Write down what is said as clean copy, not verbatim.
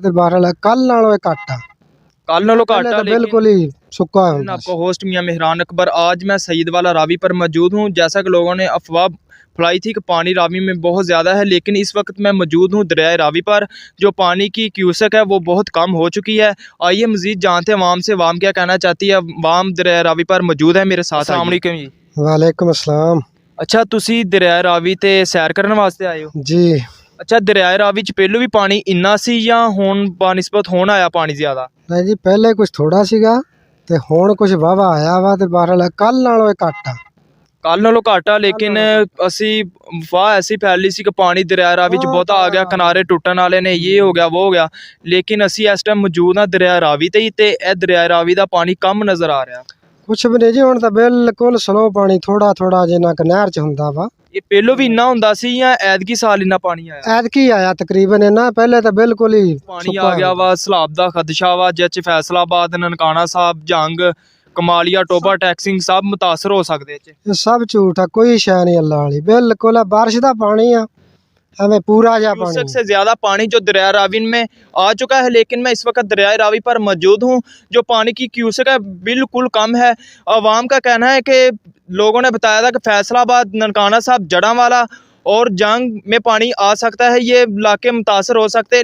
ਤੇ ਬਹਰਹਾਲ ਕੱਲ ਨਾਲੋਂ ਇਹ ਘੱਟ ਆ। कल नालों घट पहले आ, तो लेकिन बिल्कुल ही सुक्का मैं होता आपको होस्ट मियां मेहरान अकबर, आज मैं सईद वाला रावी पर मौजूद हूँ। जैसा कि लोगों ने अफवाह फैलाई थी कि पानी रावी में बहुत ज़्यादा है, लेकिन इस वक्त मैं मौजूद हूँ दरियाए रावी पर। जो पानी की क्यूसेक है वो बहुत कम हो चुकी है। आइए मज़ीद जानते हैं वाम से, वाम क्या कहना चाहती है। वाम दरियाए रावी पर मौजूद है मेरे साथ। अस्सलाम वालेकुम जी। वालेकुम अस्सलाम अच्छा, तुसी दरियाए रावी ते सैर करने वास्ते आए हो? जी। अच्छा, दरियाए रावी च पहलों भी पानी इन्ना सी या हुण बनिस्बत हुण आया पानी ज़्यादा? नहीं जी, पहले कुछ थोड़ा सीगा ते हुण कुछ वावा आया वा ते बहरहाल कल नालों ये घੱਟ आ। कल नालों घट आ, लेकिन असी वाह ऐसी फैली सी कि पानी दरिया रावी च बहुता आ गया, किनारे टुटन वाले ने, ये हो गया वो हो गया। लेकिन असी इस टाइम मौजूद हाँ दरिया रावी ते ही, ते ए दरिया रावी दा पानी कम नज़र आ रहा। कुछ भी नहीं जी, हुण तां बिल्कुल स्लो पानी थोड़ा थोड़ा जिन्ना क नहर च हुंदा वा। ये पहलों भी इन्ना हुंदा सी या ऐदकी साल इन्ना पानी आया? ऐतकी आया तकरीबन इन्ना, पहले तो बिल्कुल ही पानी आ गया वा, सैलाब दा खदशा वा, जिच फैसलाबाद, ननकाना साहब, जंग, कमालिया, टोबा, टैक्सिंग सब मुतासर हो सकते। ये सब झूठ है, कोई शय नहीं अल्लाह वाली, बिल्कुल है बारिश दा पानी आ, हमें पूरा जा पानी। क्यूसेक से ज्यादा पानी जो दरिया रावी में आ चुका है, लेकिन मैं इस वक्त दरिया रावी पर मौजूद हूँ। जो पानी की क्यूसेक है बिल्कुल कम है। अवाम का कहना है कि लोगों ने बताया था कि फैसलाबाद, ननकाना साहब, जड़ांवाला और जंग में पानी आ सकता है, ये इलाके मुतासर हो सकते हैं।